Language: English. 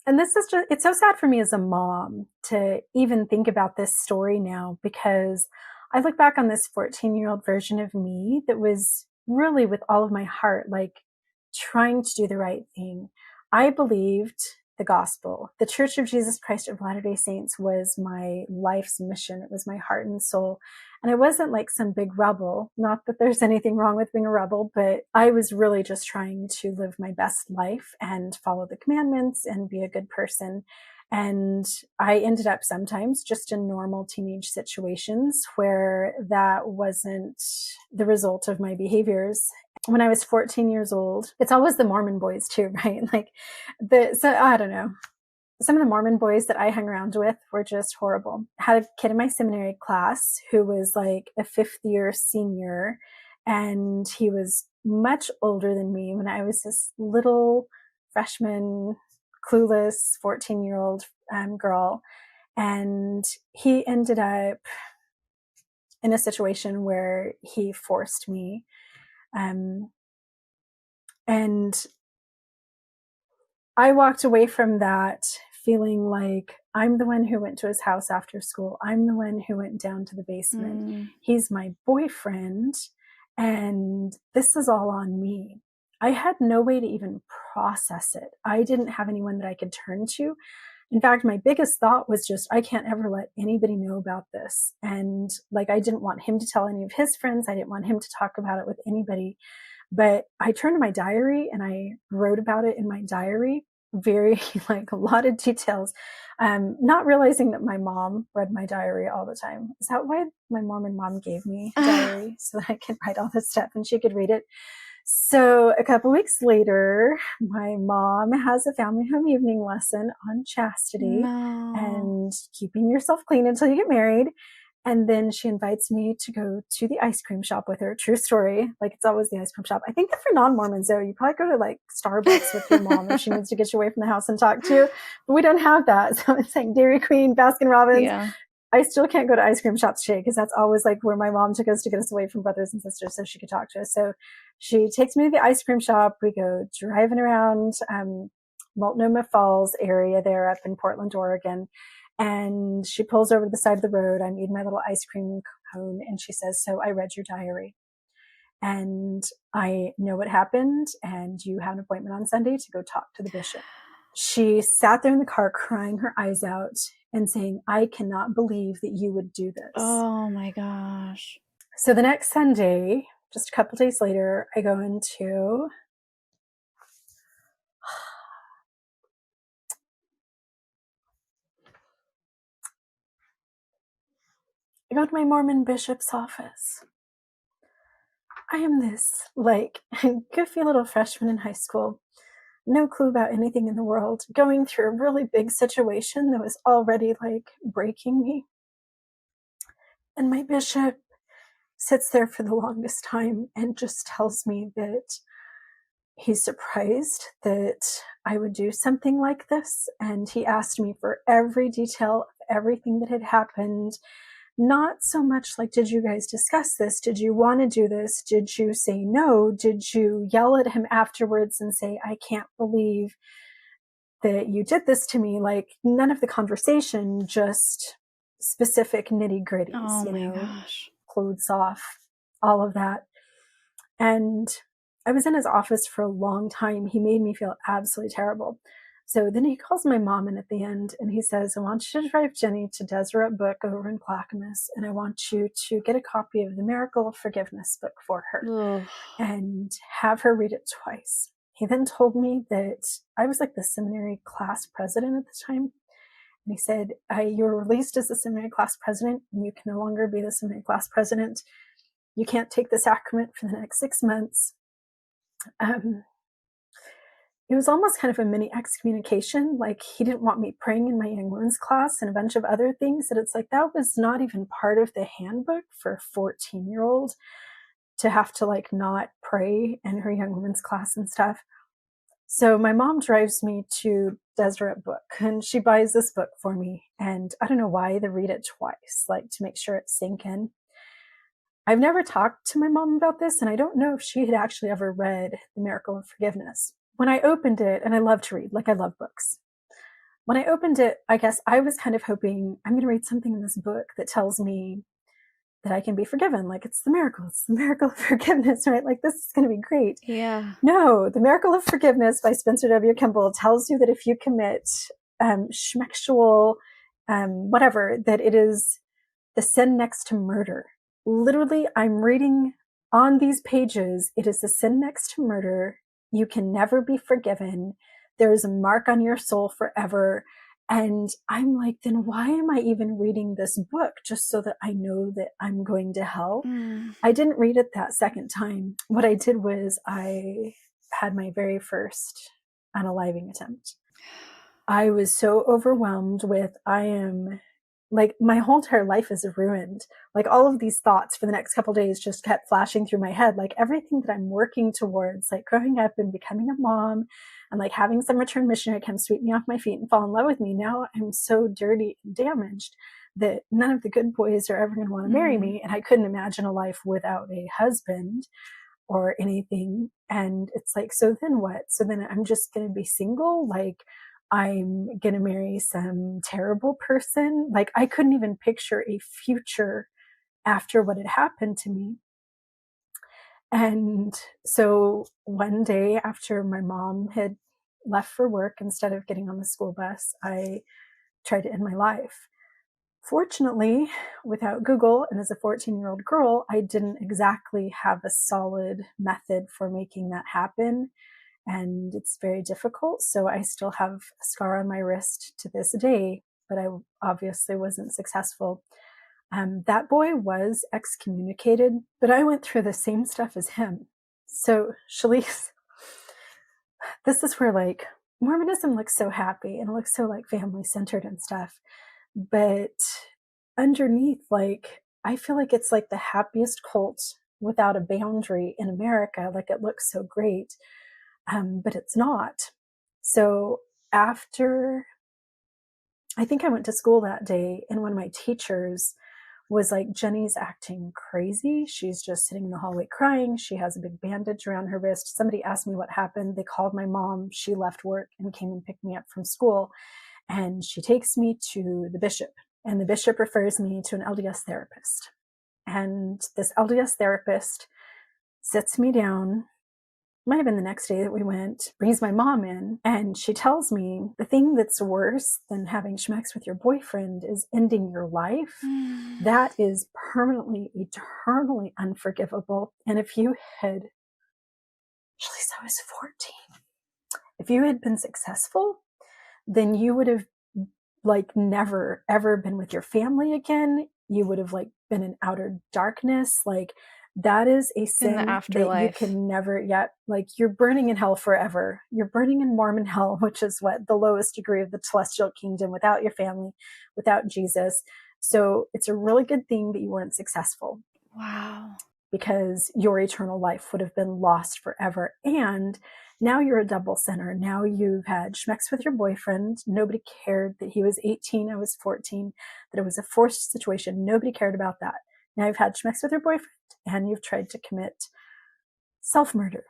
And this is just, it's so sad for me as a mom to even think about this story now, because I look back on this 14-year-old version of me that was really with all of my heart, like trying to do the right thing. I believed the gospel. The Church of Jesus Christ of Latter-day Saints was my life's mission. It was my heart and soul. And I wasn't like some big rebel. Not that there's anything wrong with being a rebel, but I was really just trying to live my best life and follow the commandments and be a good person. And I ended up sometimes just in normal teenage situations where that wasn't the result of my behaviors. When I was 14 years old, it's always the Mormon boys too, right? Like so I don't know. Some of the Mormon boys that I hung around with were just horrible. I had a kid in my seminary class who was like a 5th-year senior, and he was much older than me when I was this little freshman, clueless 14-year-old girl. And he ended up in a situation where he forced me. And I walked away from that feeling like I'm the one who went to his house after school. I'm the one who went down to the basement. He's my boyfriend, and this is all on me. I had no way to even process it. I didn't have anyone that I could turn to. In fact, my biggest thought was just, I can't ever let anybody know about this. And like, I didn't want him to tell any of his friends. I didn't want him to talk about it with anybody. But I turned to my diary and I wrote about it in my diary, very like a lot of details, not realizing that my mom read my diary all the time. Is that why my Mormon mom gave me a diary? So that I could write all this stuff and she could read it. So a couple weeks later, my mom has a family home evening lesson on chastity and keeping yourself clean until you get married. And then she invites me to go to the ice cream shop with her. True story. Like, it's always the ice cream shop. I think that for non-Mormons, though, you probably go to like Starbucks with your mom if she needs to get you away from the house and talk to you. But we don't have that. So it's like Dairy Queen, Baskin Robbins. Yeah. I still can't go to ice cream shops today because that's always like where my mom took us to get us away from brothers and sisters so she could talk to us. So she takes me to the ice cream shop. We go driving around Multnomah Falls area there up in Portland, Oregon. And she pulls over to the side of the road. I'm eating my little ice cream cone. And she says, so I read your diary and I know what happened. And you have an appointment on Sunday to go talk to the bishop. She sat there in the car crying her eyes out and saying, I cannot believe that you would do this. Oh my gosh. So the next Sunday, just a couple days later, I go into my Mormon bishop's office. I am this like goofy little freshman in high school, no clue about anything in the world, going through a really big situation that was already like breaking me. And my bishop sits there for the longest time and just tells me that he's surprised that I would do something like this. And he asked me for every detail of everything that had happened. Not so much like, did you guys discuss this? Did you want to do this? Did you say no? Did you yell at him afterwards and say, I can't believe that you did this to me? Like, none of the conversation, just specific nitty gritties, Oh my gosh. clothes off, all of that. And I was in his office for a long time. He made me feel absolutely terrible. So then he calls my mom in at the end and he says, I want you to drive Jennie to Deseret Book over in Clackamas, and I want you to get a copy of the Miracle of Forgiveness book for her and have her read it twice. He then told me that I was like the seminary class president at the time. And he said, you were released as the seminary class president and you can no longer be the seminary class president. You can't take the sacrament for the next 6 months. It was almost kind of a mini excommunication. Like, he didn't want me praying in my young women's class and a bunch of other things that it's like, that was not even part of the handbook for a 14-year-old to have to like not pray in her young women's class and stuff. So my mom drives me to Deseret Book and she buys this book for me. And I don't know why they read it twice, like to make sure it's sink in. I've never talked to my mom about this, and I don't know if she had actually ever read The Miracle of Forgiveness. When I opened it, and I love to read, like I love books. when I opened it, I guess I was kind of hoping I'm going to read something in this book that tells me that I can be forgiven. Like it's the miracle. It's the miracle of forgiveness, right? Like this is going to be great. Yeah. No, The Miracle of Forgiveness by Spencer W. Kimball tells you that if you commit schmexual, whatever, that it is the sin next to murder. Literally, I'm reading on these pages, it is the sin next to murder. You can never be forgiven. There is a mark on your soul forever. And I'm like, then why am I even reading this book? Just so that I know that I'm going to hell? I didn't read it that second time. What I did was I had my very first unaliving attempt. I was so overwhelmed with, I am like, my whole entire life is ruined. Like all of these thoughts for the next couple of days just kept flashing through my head. Like everything that I'm working towards, like growing up and becoming a mom and like having some return missionary come sweep me off my feet and fall in love with me. Now I'm so dirty and damaged that none of the good boys are ever going to want to marry me. And I couldn't imagine a life without a husband or anything. And it's like, so then what? So then I'm just going to be single? Like, I'm going to marry some terrible person? Like, I couldn't even picture a future after what had happened to me. And so one day after my mom had left for work, instead of getting on the school bus, I tried to end my life. Fortunately, without Google and as a 14-year-old girl, I didn't exactly have a solid method for making that happen. And it's very difficult. So I still have a scar on my wrist to this day, but I obviously wasn't successful. That boy was excommunicated, but I went through the same stuff as him. So, Shalice, this is where like Mormonism looks so happy and it looks so like family centered and stuff. But underneath, like, I feel like it's like the happiest cult without a boundary in America. Like, it looks so great, but it's not. So, after I think I went to school that day, and one of my teachers was like, Jennie's acting crazy. She's just sitting in the hallway crying. She has a big bandage around her wrist. Somebody asked me what happened. They called my mom. She left work and came and picked me up from school. And she takes me to the bishop, and the bishop refers me to an LDS therapist. And this LDS therapist sits me down, might have been the next day that we went, brings my mom in, and she tells me the thing that's worse than having schmex with your boyfriend is ending your life. That is permanently, eternally unforgivable. And if you had, actually, I was 14, if you had been successful, then you would have like never ever been with your family again. You would have like been in outer darkness. Like that is a In the sin that you afterlife. can never yet, like you're burning in hell forever. You're burning in Mormon hell, which is what the lowest degree of the celestial kingdom, without your family, without Jesus. So it's a really good thing that you weren't successful, Wow. because your eternal life would have been lost forever. And now you're a double sinner. Now you've had schmex with your boyfriend. Nobody cared that he was 18, I was 14, that it was a forced situation. Nobody cared about that. Now you've had schmex with your boyfriend, and you've tried to commit self-murder.